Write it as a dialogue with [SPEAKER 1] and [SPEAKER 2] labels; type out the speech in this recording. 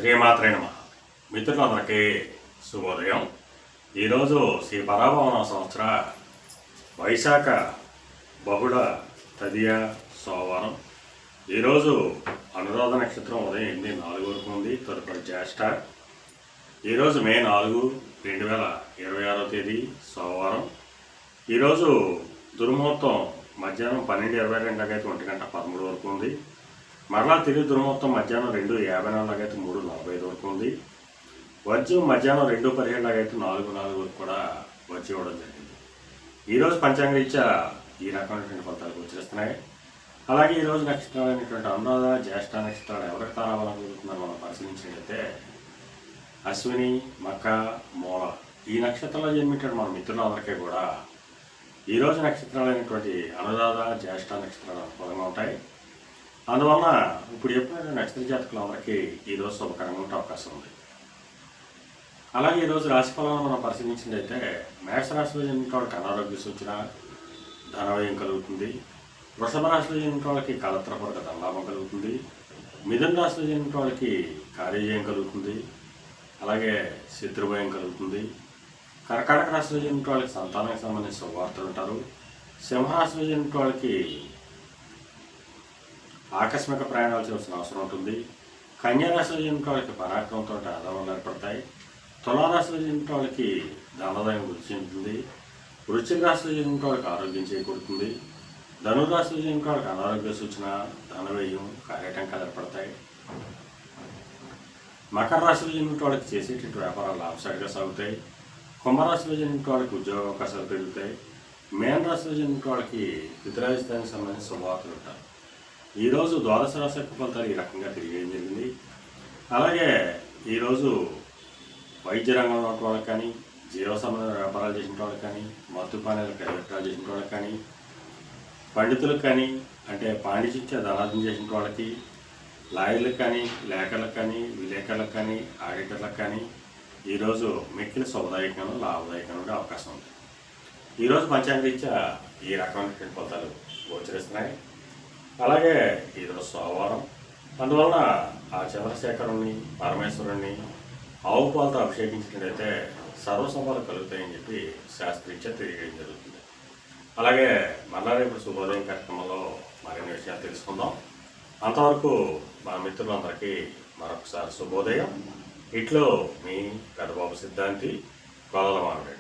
[SPEAKER 1] శ్రీమాత్రే నమః. మిత్రులందరికీ శుభోదయం. ఈరోజు శ్రీ పరాభవన సంవత్సర వైశాఖ బహుళ తదియ సోమవారం. ఈరోజు అనురాధ నక్షత్రం ఉదయం 8:04 వరకు ఉంది. తదుపరి జ్యేష్ఠ. ఈరోజు మే 4, 2026 తేదీ సోమవారం. ఈరోజు దుర్ముహూర్తం మధ్యాహ్నం 12:22 అయితే 1:13 వరకు ఉంది. మరలా తిరిగి దుర్ముహూర్తం మధ్యాహ్నం 2:54 అయితే 3:45 వరకు ఉంది. వర్జ్యం మధ్యాహ్నం 2:17 అయితే 4:04 వరకు కూడా వచ్చి ఇవ్వడం జరిగింది. ఈరోజు పంచాంగరీత్యా ఈ రకమైనటువంటి ఫలితాలు గోచరిస్తున్నాయి. అలాగే ఈరోజు నక్షత్రాలైనటువంటి అనురాధ, జ్యేష్ఠ నక్షత్రాలు ఎవరికి తారాబలం కలుగుతుందని మనం పరిశీలించినట్లయితే అశ్విని, మక, మూల ఈ నక్షత్రంలో జన్మించిన మన మిత్రులందరికీ కూడా ఈరోజు నక్షత్రాలైనటువంటి అనురాధ, జ్యేష్ఠ నక్షత్రాలు అనుకూలంగా ఉంటాయి. అందువలన ఇప్పుడు ఎప్పుడైనా నక్షత్ర జాతకులందరికీ ఈరోజు శుభకరంగా ఉండే అవకాశం ఉంది. అలాగే ఈరోజు రాశిఫలాలను మనం పరిశీలించినట్లయితే మేషరాశిలో జన్మించిన వాళ్ళకి అనారోగ్య సూచన, ధనవ్యయం కలుగుతుంది. వృషభ రాశిలో జన్మించిన వాళ్ళకి కలత్రపూర్వక ధనలాభం కలుగుతుంది. మిథున రాశిలో జన్మించిన వాళ్ళకి కార్యజయం కలుగుతుంది. అలాగే శత్రుభయం కలుగుతుంది. కర్కాటక రాశిలో జన్మించిన వాళ్ళకి సంతానానికి సంబంధించిన శుభవార్తలు ఉంటారు. సింహరాశిలో జన్మించిన వాళ్ళకి ఆకస్మిక ప్రయాణాలు చేయాల్సిన అవసరం ఉంటుంది. కన్యారాశిలో జన్మించిన వాళ్ళకి పరాక్రమంతో ఆదాయాలు ఏర్పడతాయి. తులారాశిలో జన్మించిన వాళ్ళకి ధనోదయం వృద్ధి చెందుతుంది. వృశ్చిక రాశిలో జన్మించిన వాళ్ళకి ఆరోగ్యం చేకూరుతుంది. ధనురాశిలో జన్మించిన వాళ్ళకి అనారోగ్య సూచన, ధనవ్యయం, కార్యటంకాలు ఏర్పడతాయి. మకర రాశిలో జన్మించిన వాళ్ళకి చేసేటువంటి వ్యాపారాలు లాభసాటిగా సాగుతాయి. కుంభరాశిలో జన్మించిన వాళ్ళకి ఉద్యోగ అవకాశాలు పెరుగుతాయి. మేన రాశిలో జన్మించిన వాళ్ళకి పితరాజితానికి సంబంధించిన శుభవార్తలు ఉంటారు. ఈరోజు ద్వాదశ రాశి యొక్క ఫలితాలు ఈ రకంగా తిరిగేయడం జరిగింది. అలాగే ఈరోజు వైద్య రంగంలో ఉన్న వాళ్ళకి కానీ, జీవ సంబంధ వ్యాపారాలు చేసిన వాళ్ళకి కానీ, మత్తుపానీయాలు కైవెట్టాలు చేసిన వాళ్ళకి కానీ, పండితులకు కానీ అంటే పాండిత్య ధనార్జన చేసిన వాళ్ళకి, లాయర్లకు కానీ, లేఖర్లకు కానీ, విలేకరులకు కానీ, ఆడిటర్లకు కానీ ఈరోజు మిక్కిలి శుభదాయకంగా లాభదాయకంగా అవకాశం ఉంది. ఈరోజు పంచాంగరీత్యా ఈ రకమైనటువంటి ఫలితాలు గోచరిస్తున్నాయి. అలాగే ఈరోజు సోమవారం. అందువలన ఆ చంద్రశేఖరుణ్ణి, పరమేశ్వరుణ్ణి ఆవు పాలతో అభిషేకించినట్లయితే సర్వసంపదలు కలుగుతాయని చెప్పి శాస్త్రీత్యా తెలియజేయడం జరుగుతుంది. అలాగే మళ్ళా రేపు శుభోదయం కార్యక్రమంలో మరిన్ని విషయాలు తెలుసుకుందాం. అంతవరకు మా మిత్రులందరికీ మరొకసారి శుభోదయం. ఇట్లో మీ పెద్దబాబు సిద్ధాంతి కొలల మామిడి.